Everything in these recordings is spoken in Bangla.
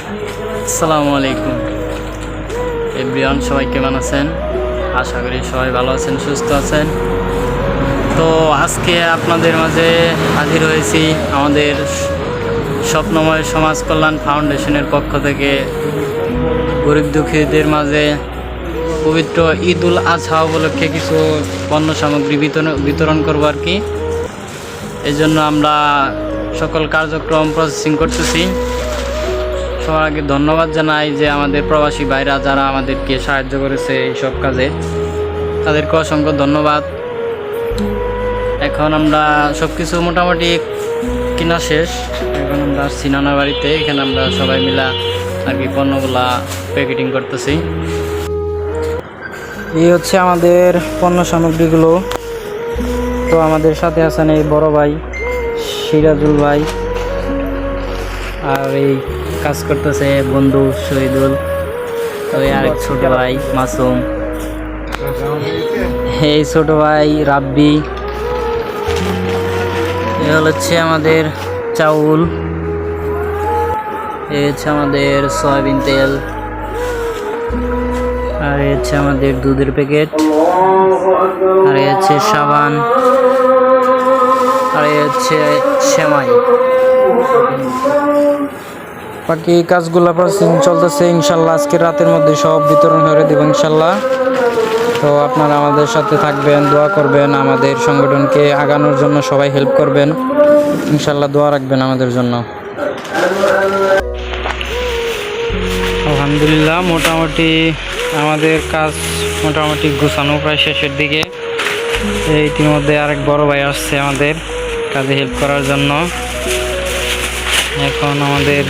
আসসালামু আলাইকুম এভরিওয়ান, সবাই কেমন আছেন? আশা করি সবাই ভালো আছেন, সুস্থ আছেন। তো আজকে আপনাদের মাঝে হাজির হয়েছি আমাদের স্বপ্নময় সমাজ কল্যাণ ফাউন্ডেশনের পক্ষ থেকে গরিব দুঃখীদের মাঝে পবিত্র ঈদ উল আজহা উপলক্ষে কিছু পণ্য সামগ্রী বিতরণ করবো আর কি। এই জন্য আমরা সকল কার্যক্রম প্রসেসিং করতেছি। সবার আগে ধন্যবাদ জানাই যে আমাদের প্রবাসী ভাইরা যারা আমাদেরকে সাহায্য করেছে এইসব কাজে, তাদেরকে অসংখ্য ধন্যবাদ। এখন আমরা সব কিছু মোটামুটি কিনা শেষ। এখন আমরা আসছি নানা বাড়িতে, এখানে আমরা সবাই মিলা আর কি পণ্যগুলা প্যাকেটিং করতেছি। এই হচ্ছে আমাদের পণ্য সামগ্রীগুলো। তো আমাদের সাথে আছেন এই বড় ভাই সিরাজুল ভাই, আর এই কাজ করতেছে বন্ধু শহীদুল, ওই আরেক ছোট ভাই মাসুম, এই ছোট ভাই রাব্বি। এ হচ্ছে আমাদের চাউল, এ হচ্ছে আমাদের সয়াবিন তেল, আর এ হচ্ছে আমাদের দুধের প্যাকেট, আর এ হচ্ছে সাবান, আর এ হচ্ছে সেমাই। বাকি কাজগুলো প্রসেসিং চলতেছে। ইনশাল্লাহ আজকে রাতের মধ্যে সব বিতরণ করে দেব ইনশাল্লাহ। তো আপনারা আমাদের সাথে থাকবেন, দোয়া করবেন, আমাদের সংগঠনকে আগানোর জন্য সবাই হেল্প করবেন ইনশাল্লাহ, দোয়া রাখবেন আমাদের জন্য। আলহামদুলিল্লাহ, মোটামুটি আমাদের কাজ মোটামুটি গোছানো প্রায় শেষের দিকে। ইতিমধ্যে আরেক বড় ভাই আসছে আমাদের কাজে হেল্প করার জন্য। এখন আমাদের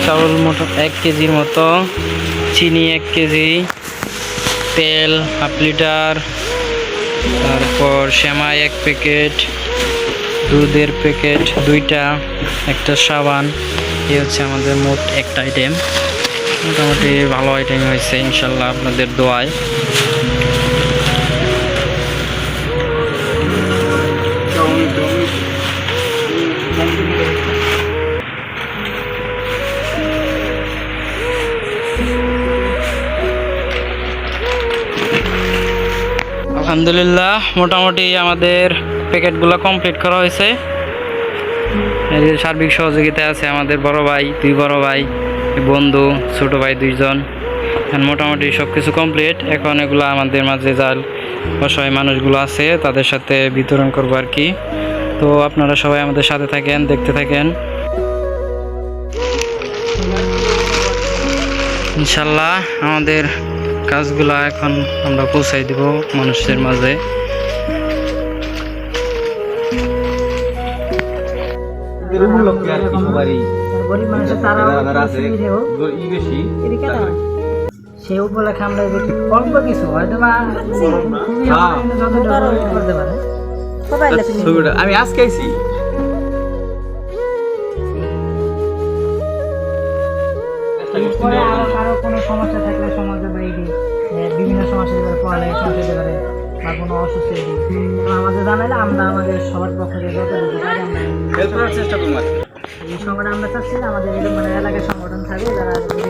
চাউল মোটো 1 কেজির মতো, চিনি 1 কেজি, তেল 1/2 লিটার, তারপর সেমাই 1 প্যাকেট, দুধের প্যাকেট 2টা, একটা সাবান। এই হচ্ছে আমাদের মোট একটা আইটেম। মোটামুটি ভালো আইটেম হয়েছে ইনশাল্লাহ আপনাদের দোয়ায়। আলহামদুলিল্লাহ, মোটামুটি আমাদের প্যাকেটগুলো কমপ্লিট করা হয়েছে। এই যে সার্বিক সহযোগিতায় আছে আমাদের বড় ভাই, 2 বড় ভাই, বন্ধু, ছোট ভাই 2 জন। মোটামুটি সব কিছু কমপ্লিট। এখন এগুলো আমাদের মাঝে যার অসহায় মানুষগুলো আছে তাদের সাথে বিতরণ করবো আর কি। তো আপনারা সবাই আমাদের সাথে থাকেন, দেখতে থাকেন ইনশাল্লাহ। আমাদের কাজগুলো এখন আমরা পৌঁছাই দিব মানুষের মাঝে। সে উপলক্ষে আমরা অল্প কিছু হয়তো বা করতে পারে। আমি আজকে আইছি। পরে আরো কোনো সমস্যা থাকলে সমাজে বাইরে বিভিন্ন সমস্যা যেতে পারে, পড়ালেখা যেতে পারে বা কোনো অসুস্থ আমাদের জানাইলে আমরা আমাদের সবার পক্ষ থেকে যতটুকু পারি আমরা হেল্প করার চেষ্টা করব। এই সংগঠন আমরা চাচ্ছি যে আমাদের এরকম মানে এলাকার সংগঠন থাকবে যারা যদি